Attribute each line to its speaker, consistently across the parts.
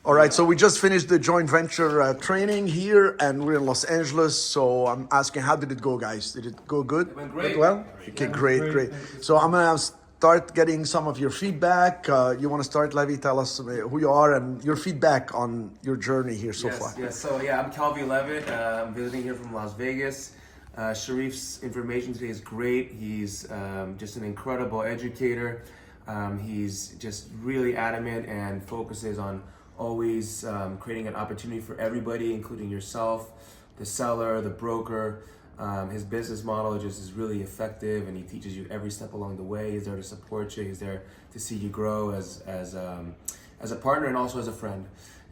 Speaker 1: All right, so we just finished the joint venture training here, and we're in Los Angeles. So I'm asking, how did it go, guys? Did it go good?
Speaker 2: It went great.
Speaker 1: Went well? Okay, great. So I'm gonna start getting some of your feedback. You want to start, Levi? Tell us who you are and your feedback on your journey here so far.
Speaker 2: Yes. So I'm Calvi Levitt. I'm visiting here from Las Vegas. Cherif's information today is great. He's just an incredible educator. He's just really adamant and focuses on always creating an opportunity for everybody, including yourself, the seller, the broker. His business model just is really effective, and he teaches you every step along the way. He's there to support you. He's there to see you grow as a partner and also as a friend.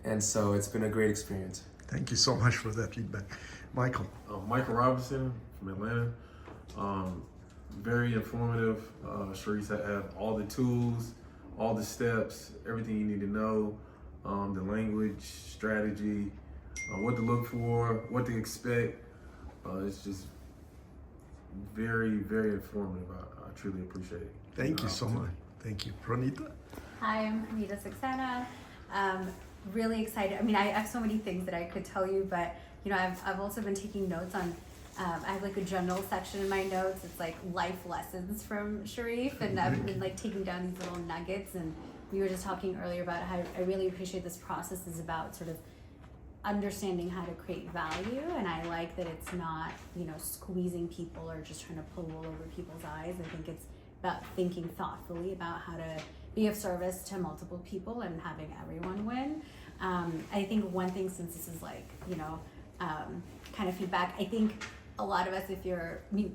Speaker 2: And so it's been a great experience.
Speaker 1: Thank you so much for that feedback. Michael.
Speaker 3: Michael Robinson from Atlanta. Very informative. Cherif have all the tools, all the steps, everything you need to know. The language, strategy, what to look for, what to expect. It's just very, very informative. I truly appreciate it.
Speaker 1: Thank you so much. Thank you. Pronita?
Speaker 4: Hi, I'm Pronita S. Really excited. I mean, I have so many things that I could tell you, but I've also been taking notes on. I have like a general section in my notes. It's like life lessons from Cherif, and I've been like taking down these little nuggets. And we were just talking earlier about how I really appreciate this process is about sort of understanding how to create value, and I like that it's not squeezing people or just trying to pull wool over people's eyes. I think it's about thinking thoughtfully about how to be of service to multiple people and having everyone win. I think one thing, since this is like kind of feedback, I think a lot of us,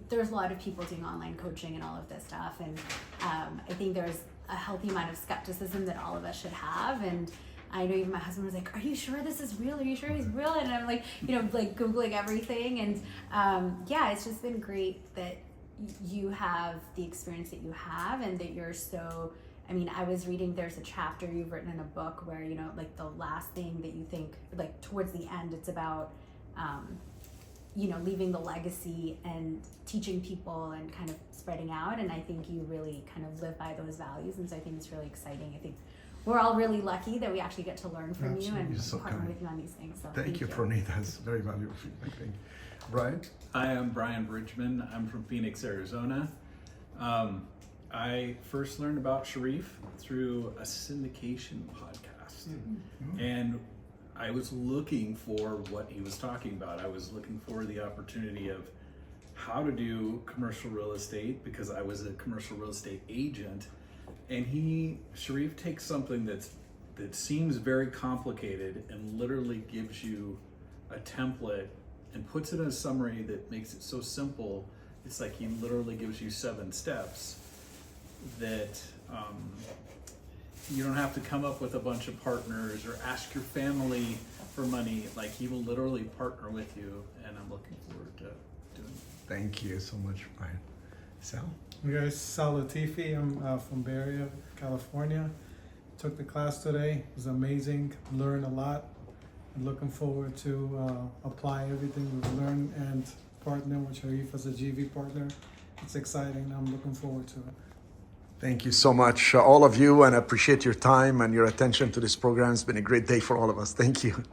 Speaker 4: there's a lot of people doing online coaching and all of this stuff, and I think there's a healthy amount of skepticism that all of us should have. And I know even my husband was like, "Are you sure this is real? Are you sure he's real?" And I'm like, like Googling everything. And it's just been great that you have the experience that you have, and that you're so. I mean, I was reading, there's a chapter you've written in a book where, like the last thing that you think, like towards the end, it's about, leaving the legacy and teaching people and kind of spreading out. And I think you really kind of live by those values. And so I think it's really exciting. I think we're all really lucky that we actually get to learn from you and partner with you on these things. So
Speaker 1: thank you, Pronita. That's very valuable feedback. Thank you. Brian?
Speaker 5: Hi, I'm Brian Bridgeman. I'm from Phoenix, Arizona. I first learned about Cherif through a syndication podcast. And I was looking for what he was talking about. I was looking for the opportunity of how to do commercial real estate, because I was a commercial real estate agent. And Cherif takes something that seems very complicated and literally gives you a template and puts it in a summary that makes it so simple. It's like he literally gives you 7 steps that you don't have to come up with a bunch of partners or ask your family for money. Like, he will literally partner with you, and I'm looking forward to doing it.
Speaker 1: Thank you so much, Brian. Sal?
Speaker 6: You guys, Sala Tii. I'm from Bay Area, California. Took the class today. It was amazing. Learned a lot. I'm looking forward to apply everything we've learned and partner with Cherif as a GV partner. It's exciting. I'm looking forward to it.
Speaker 1: Thank you so much, all of you, and I appreciate your time and your attention to this program. It's been a great day for all of us. Thank you.